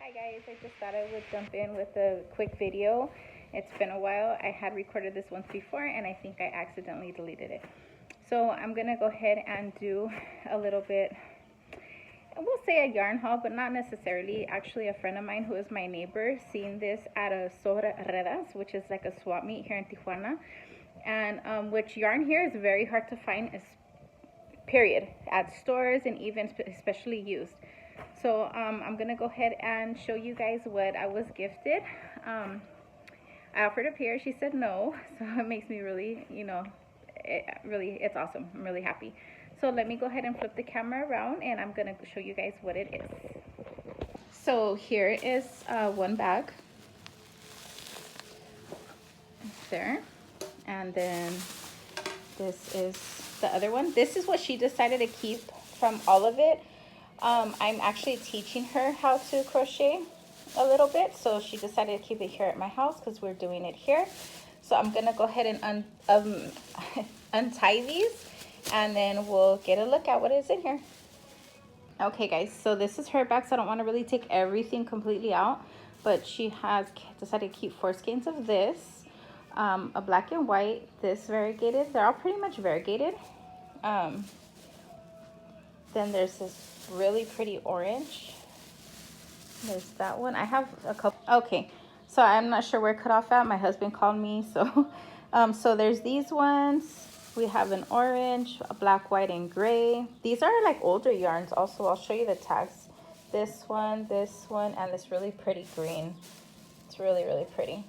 Hi guys, I just thought I would jump in with a quick video. It's been a while. I had recorded this once before and I think I accidentally deleted it. So I'm gonna go ahead and do a little bit, we'll say a yarn haul, but not necessarily. Actually, a friend of mine who is my neighbor seen this at a Sobre Redas, which is like a swap meet here in Tijuana. And which yarn here is very hard to find, period, at stores and even especially used. So I'm gonna go ahead and show you guys what I was gifted. I offered a pair, she said no, so it makes me really, it's awesome. I'm really happy. So let me go ahead and flip the camera around and I'm gonna show you guys what it is. So here is one bag there, and then this is the other one. This is what she decided to keep from all of it. I'm actually teaching her how to crochet a little bit, so she decided to keep it here at my house because we're doing it here. So I'm gonna go ahead and untie these, and then we'll get a look at what is in here. Okay guys, so this is her bag, so I don't want to really take everything completely out, but she has decided to keep 4 skeins of this, a black and white, this variegated. They're all pretty much variegated. Then there's this really pretty orange. There's that one. I have a couple. Okay, so I'm not sure where cut off at. My husband called me, so so there's these ones. We have an orange, a black, white, and gray. These are like older yarns also. I'll show you the tags. This one, and this really pretty green. It's really, really pretty.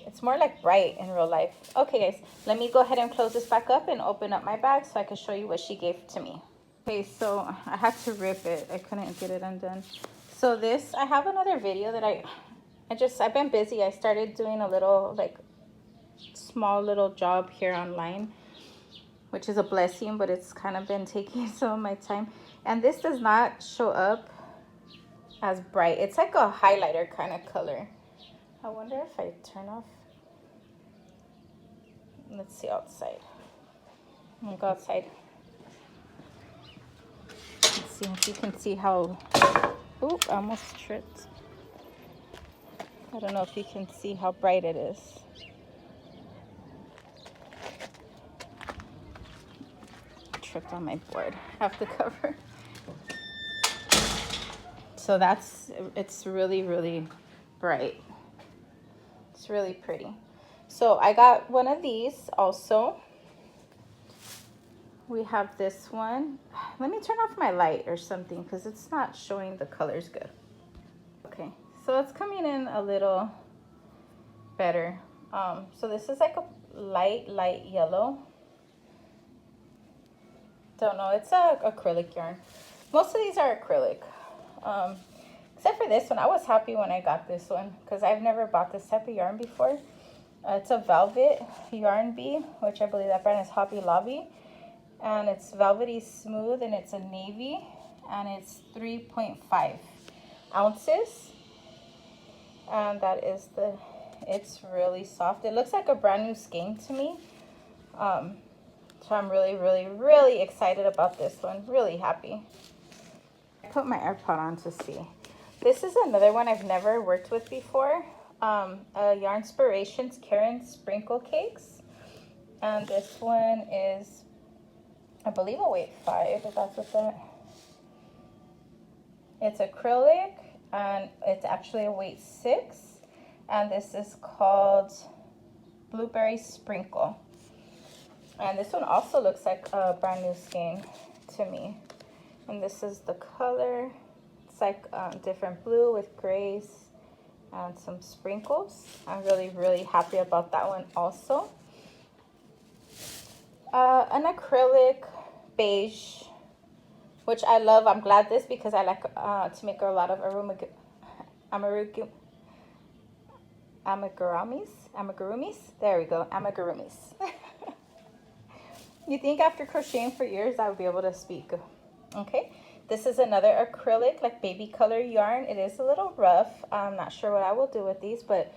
It's more like bright in real life. Okay guys, let me go ahead and close this back up and open up my bag so I can show you what she gave to me. Okay, so I had to rip it. I couldn't get it undone. So this, I have another video that I've been busy. I started doing a little, like, small little job here online, which is a blessing, but it's kind of been taking some of my time. And this does not show up as bright. It's like a highlighter kind of color. I wonder if I turn off. Let's see outside. I'm gonna go outside. Let's see if you can see how, oh, I almost tripped. I don't know if you can see how bright it is. Tripped on my board. Have the cover. So it's really, really bright. It's really pretty. So I got one of these also. We have this one. Let me turn off my light or something because it's not showing the colors good. Okay, so it's coming in a little better. So this is like a light yellow. Don't know, it's a acrylic yarn. Most of these are acrylic. Except for this one. I was happy when I got this one because I've never bought this type of yarn before. It's a velvet yarn bee, which I believe that brand is Hobby Lobby. And it's velvety smooth, and it's a navy, and it's 3.5 ounces. And that is it's really soft. It looks like a brand new skein to me. So I'm really, really, really excited about this one. Really happy. I put my AirPod on to see. This is another one I've never worked with before. Yarnspirations Karen Sprinkle Cakes. And this one is, I believe, a weight 5, if that's what that. It's acrylic, and it's actually a weight 6. And this is called Blueberry Sprinkle. And this one also looks like a brand new skein to me. And this is the color. It's like different blue with grays and some sprinkles. I'm really, really happy about that one also. An acrylic beige, which I love. I'm glad this because I like to make a lot of amigurumis. There we go, amigurumis. You think after crocheting for years I would be able to speak? Okay, this is another acrylic, like baby color yarn. It is a little rough. I'm not sure what I will do with these, but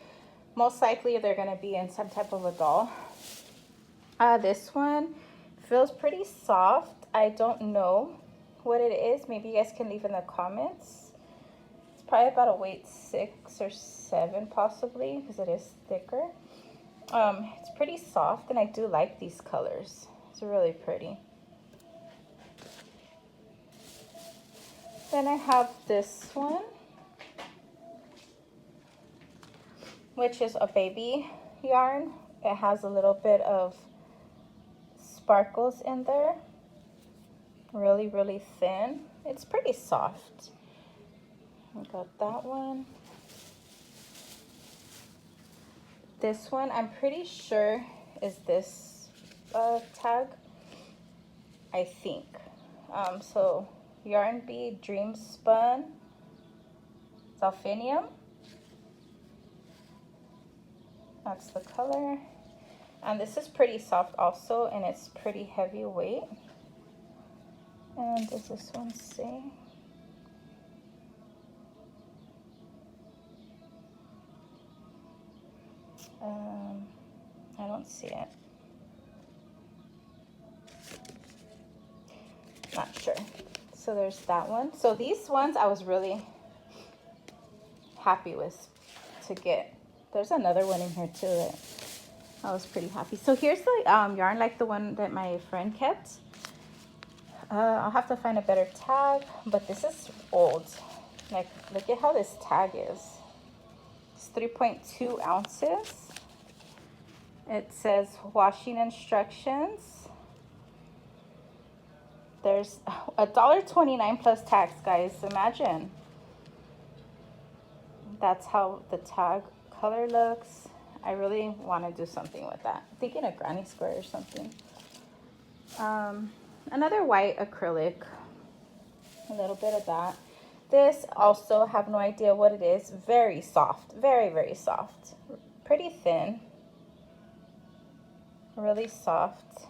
most likely they're going to be in some type of a doll. This one feels pretty soft. I don't know what it is. Maybe you guys can leave in the comments. It's probably about a weight 6 or 7 possibly, because it is thicker. It's pretty soft, and I do like these colors. It's really pretty. Then I have this one, which is a baby yarn. It has a little bit of sparkles in there. Really, really thin. It's pretty soft. I got that one. This one, I'm pretty sure is this tag, I think. So Yarn Bee Dream Spun Delphinium. That's the color. And this is pretty soft also, and it's pretty heavyweight. And does this one say? I don't see it. Not sure. So there's that one. So these ones I was really happy with to get. There's another one in here too that I was pretty happy. So here's the yarn, like the one that my friend kept. I'll have to find a better tag, but this is old. Like, look at how this tag is. It's 3.2 ounces. It says washing instructions. There's $1.29 plus tax, guys. Imagine. That's how the tag color looks. I really want to do something with that. I'm thinking a granny square or something. Another white acrylic. A little bit of that. This also, have no idea what it is. Very soft. Very, very soft. Pretty thin. Really soft.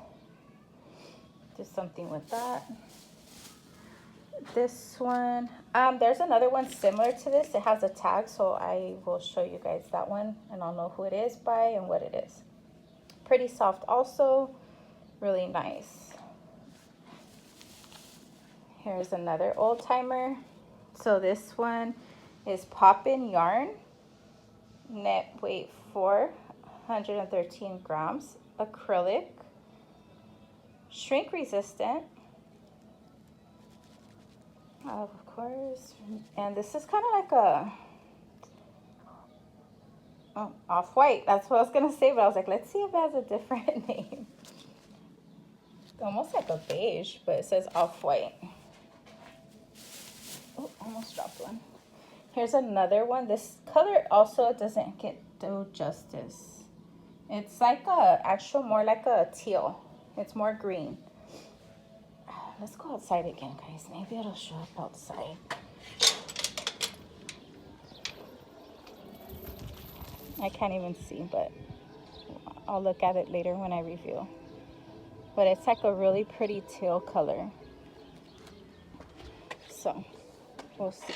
Do something with that. This one, there's another one similar to this. It has a tag, so I will show you guys that one, and I'll know who it is by and what it is. Pretty soft also. Really nice. Here's another old timer. So this one is Poppin' Yarn. Net weight 413 grams. Acrylic. Shrink resistant. Of course. And this is kind of like a off-white. That's what I was going to say, but I was like, let's see if it has a different name. Almost like a beige, but it says off-white. Oh, almost dropped one. Here's another one. This color also doesn't do justice. It's like more like a teal. It's more green. Let's go outside again, guys. Maybe it'll show up outside. I can't even see, but I'll look at it later when I review. But it's like a really pretty teal color. So, we'll see.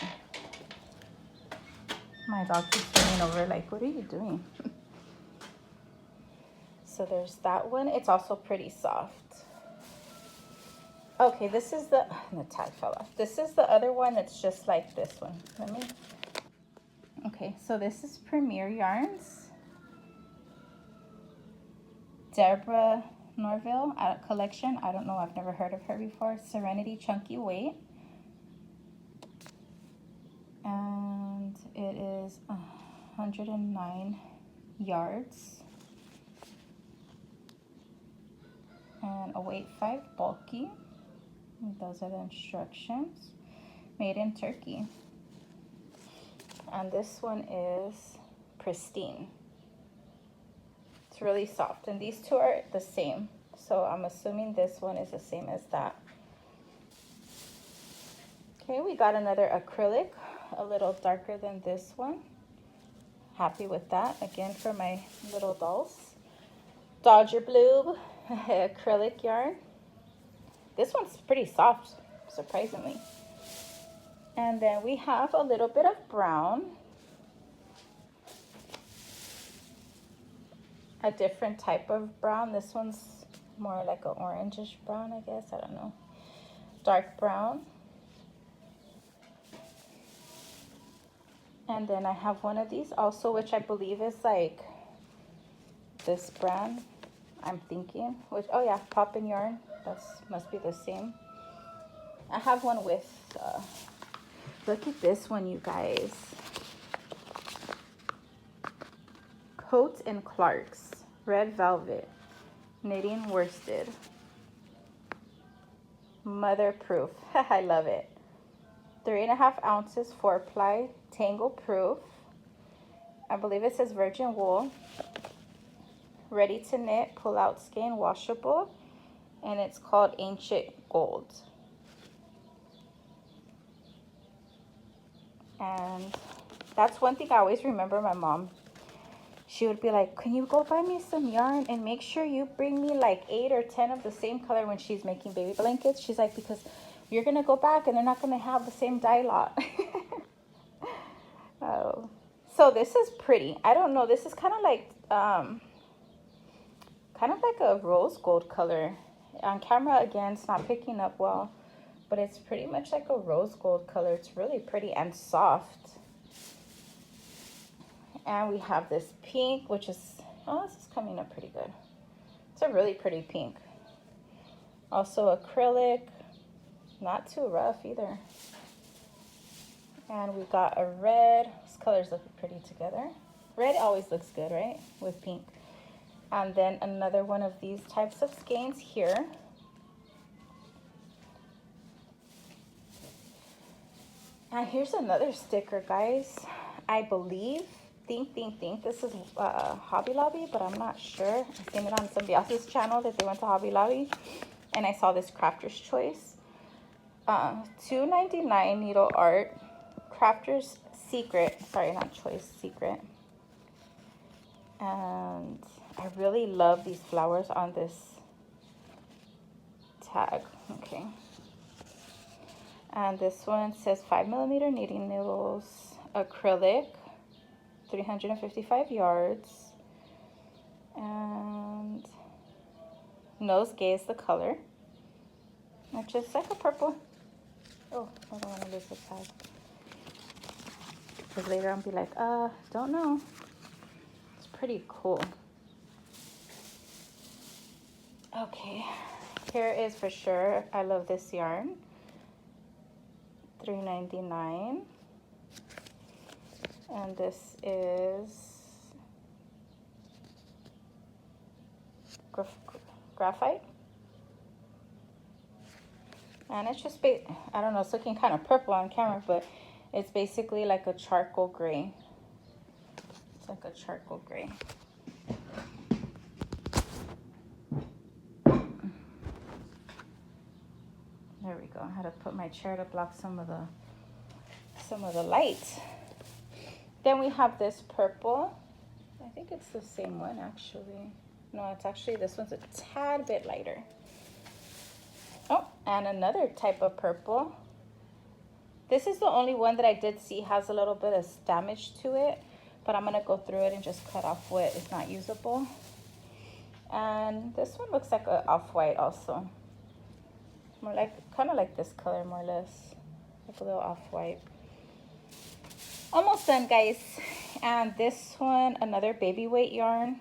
My dog keeps running over like, what are you doing? So there's that one. It's also pretty soft. Okay, this is the tag fell off. This is the other one that's just like this one. Okay, so this is Premier Yarns. Deborah Norville collection. I don't know, I've never heard of her before. Serenity Chunky Weight. And it is 109 yards. And a weight 5 bulky. Those are the instructions. Made in Turkey. And this one is Pristine. It's really soft. And these two are the same. So I'm assuming this one is the same as that. Okay, we got another acrylic. A little darker than this one. Happy with that. Again, for my little dolls. Dodger Blue acrylic yarn. This one's pretty soft, surprisingly. And then we have a little bit of brown. A different type of brown. This one's more like an orangish brown, I guess. I don't know. Dark brown. And then I have one of these also, which I believe is like this brand, I'm thinking, which, oh yeah, Poppin' Yarn, that's must be the same. I have one with, look at this one, you guys. Coats and Clark's, red velvet, knitting worsted. Mother proof, I love it. 3.5 ounces, 4-ply, tangle proof. I believe it says virgin wool. Ready to knit, pull out skein, washable. And it's called Ancient Gold. And that's one thing I always remember my mom. She would be like, can you go buy me some yarn and make sure you bring me like 8 or 10 of the same color when she's making baby blankets. She's like, because you're going to go back and they're not going to have the same dye lot. Oh, so this is pretty. I don't know. This is kind of like a rose gold color. On camera, again, it's not picking up well, but it's pretty much like a rose gold color. It's really pretty and soft. And we have this pink, which is, oh, this is coming up pretty good. It's a really pretty pink. Also acrylic, not too rough either. And we got a red. These colors look pretty together. Red always looks good, right? With pink. And then another one of these types of skeins here. And here's another sticker, guys. I believe, think this is Hobby Lobby, but I'm not sure. I seen it on somebody else's channel that they went to Hobby Lobby, and I saw this Crafter's Choice. $2.99 needle art, Crafter's Secret. Sorry, not Choice, Secret. And I really love these flowers on this tag. Okay. And this one says 5mm knitting needles, acrylic, 355 yards, and nosegay is the color, which is like a purple. Oh, I don't want to lose the tag, because later I'll be like, don't know. It's pretty cool. Okay, here is for sure, I love this yarn, $3.99. And this is graphite. And it's just, I don't know, it's looking kind of purple on camera, but it's basically like a charcoal gray. It's like a charcoal gray. There we go. I had to put my chair to block some of the light. Then we have this purple. I think it's the same one, actually. No, it's actually, this one's a tad bit lighter. Oh, and another type of purple. This is the only one that I did see has a little bit of damage to it, but I'm gonna go through it and just cut off what is not usable. And this one looks like an off-white also. More like, kind of like this color, more or less. Like a little off-white. Almost done, guys. And this one, another baby weight yarn.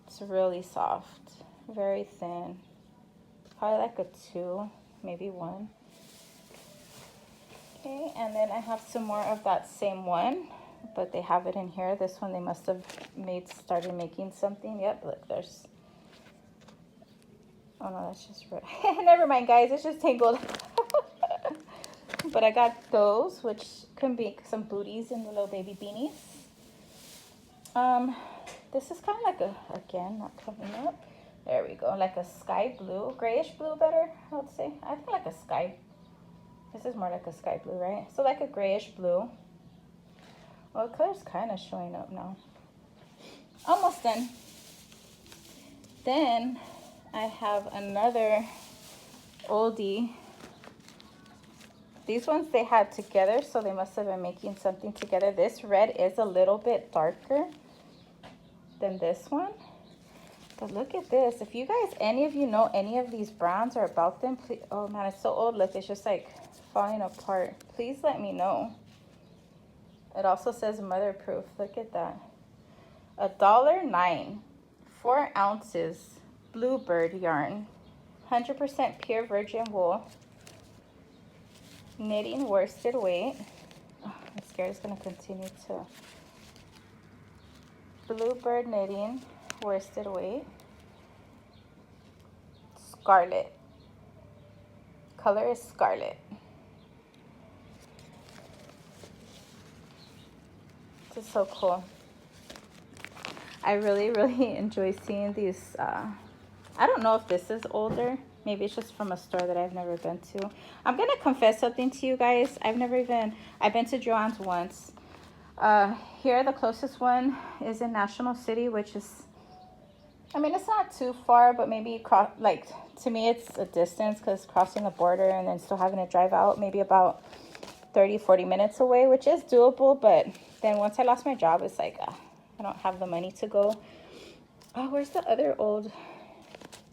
It's really soft, very thin. Probably like a 2, maybe 1. Okay, and then I have some more of that same one, but they have it in here. This one they must have started making something. Yep, look, there's, oh no, that's just red. Never mind, guys, it's just tangled. But I got those, which can be some booties and the little baby beanies. This is kind of like a, again, not coming up. There we go, like a sky blue, grayish blue better, I would say. I think like a sky, this is more like a sky blue, right? So like a grayish blue. Well, the color's kind of showing up now. Almost done. Then I have another oldie. These ones they had together, so they must have been making something together. This red is a little bit darker than this one. But look at this. If you guys, any of you know any of these brands or about them, please, oh man, it's so old. Look, it's just like falling apart. Please let me know. It also says mother-proof. Look at that. $1.09. 4 ounces. Bluebird yarn. 100% pure virgin wool. Knitting worsted weight. Oh, I'm scared it's going to continue to. Bluebird knitting worsted weight. Scarlet. Color is scarlet. This is so cool. I really enjoy seeing these. I don't know if this is older. Maybe it's just from a store that I've never been to. I'm gonna confess something to you guys. I've been to Joann's once. Here the closest one is in National City, which is, I mean, it's not too far, but maybe like to me it's a distance because crossing the border and then still having to drive out, maybe about 30-40 minutes away, which is doable. But then once I lost my job, it's like I don't have the money to go. Oh, where's the other old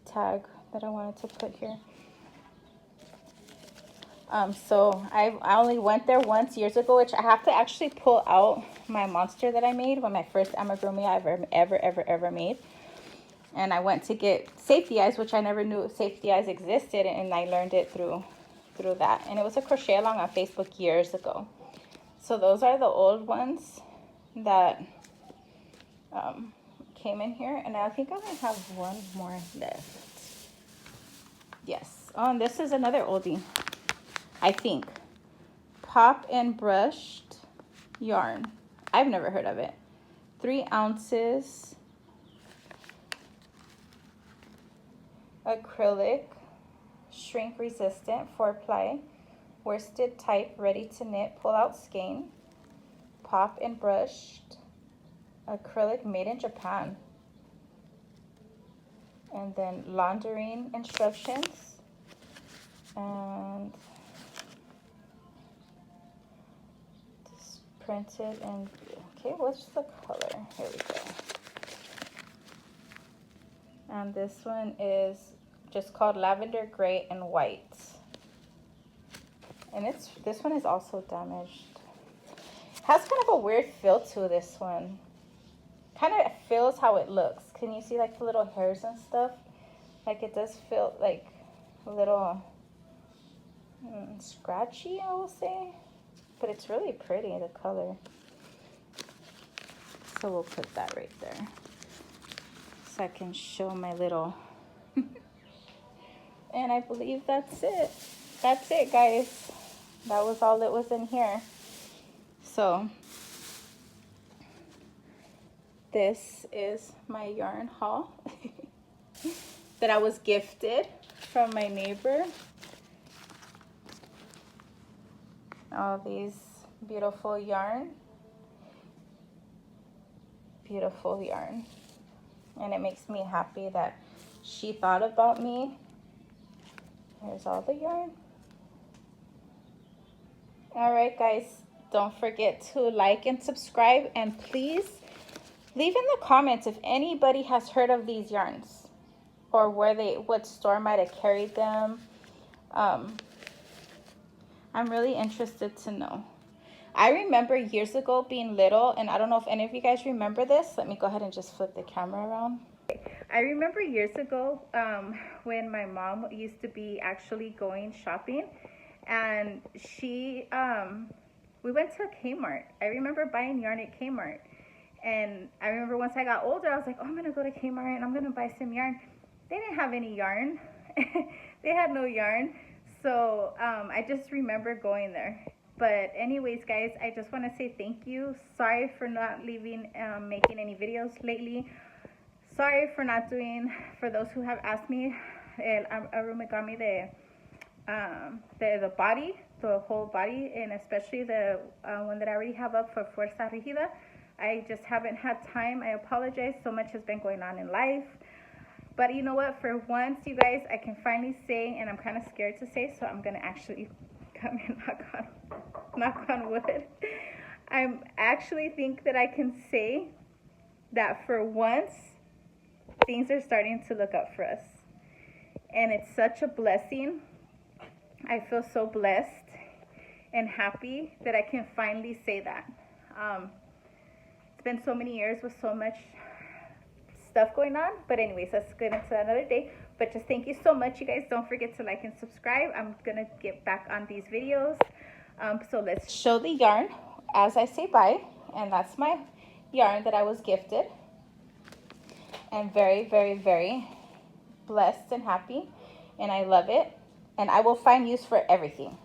tag that I wanted to put here? So I only went there once years ago, which I have to actually pull out my monster that I made, when my first amigurumi I've ever made. And I went to get safety eyes, which I never knew safety eyes existed, and I learned it through that. And it was a crochet along on Facebook years ago. So those are the old ones that came in here, and I think I might have one more left. Yes. Oh, and this is another oldie, I think. Pop and brushed yarn. I've never heard of it. 3 ounces. Acrylic, shrink resistant, 4-ply, worsted type, ready to knit, pull out skein. Pop and brushed acrylic, made in Japan. And then laundering instructions. And this printed in, okay, what's the color? Here we go. And this one is just called lavender gray and white. And this one is also damaged. Has kind of a weird feel to this one. Kind of feels how it looks. Can you see like the little hairs and stuff? Like it does feel like a little scratchy, I will say. But it's really pretty, the color. So we'll put that right there, so I can show my little. And I believe that's it. That's it, guys. That was all that was in here. So this is my yarn haul that I was gifted from my neighbor. All these beautiful yarn. Beautiful yarn. And it makes me happy that she thought about me. Here's all the yarn. All right, guys, don't forget to like and subscribe, and please leave in the comments if anybody has heard of these yarns or what store might have carried them. I'm really interested to know. I remember years ago being little, and I don't know if any of you guys remember this. Let me go ahead and just flip the camera around. I remember years ago when my mom used to be actually going shopping, and we went to Kmart. I remember buying yarn at Kmart. And I remember once I got older, I was like, oh, I'm going to go to Kmart and I'm going to buy some yarn. They didn't have any yarn. They had no yarn. So I just remember going there. But anyways, guys, I just want to say thank you. Sorry for not making any videos lately. Sorry for not doing, for those who have asked me, el arumigami the body, the whole body, and especially the one that I already have up for Fuerza Rígida. I just haven't had time. I apologize. So much has been going on in life. But you know what? For once, you guys, I can finally say, and I'm kind of scared to say, so I'm going to actually come and knock on wood. I actually think that I can say that for once, things are starting to look up for us. And it's such a blessing. I feel so blessed. and happy that I can finally say that. It's been so many years with so much stuff going on, but anyways, let's get into another day. But just thank you so much, you guys. Don't forget to like and subscribe. I'm gonna get back on these videos. So let's show the yarn as I say bye. And that's my yarn that I was gifted, and very, very, very blessed and happy, and I love it, and I will find use for everything.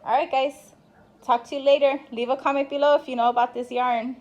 All right, guys, talk to you later. Leave a comment below if you know about this yarn.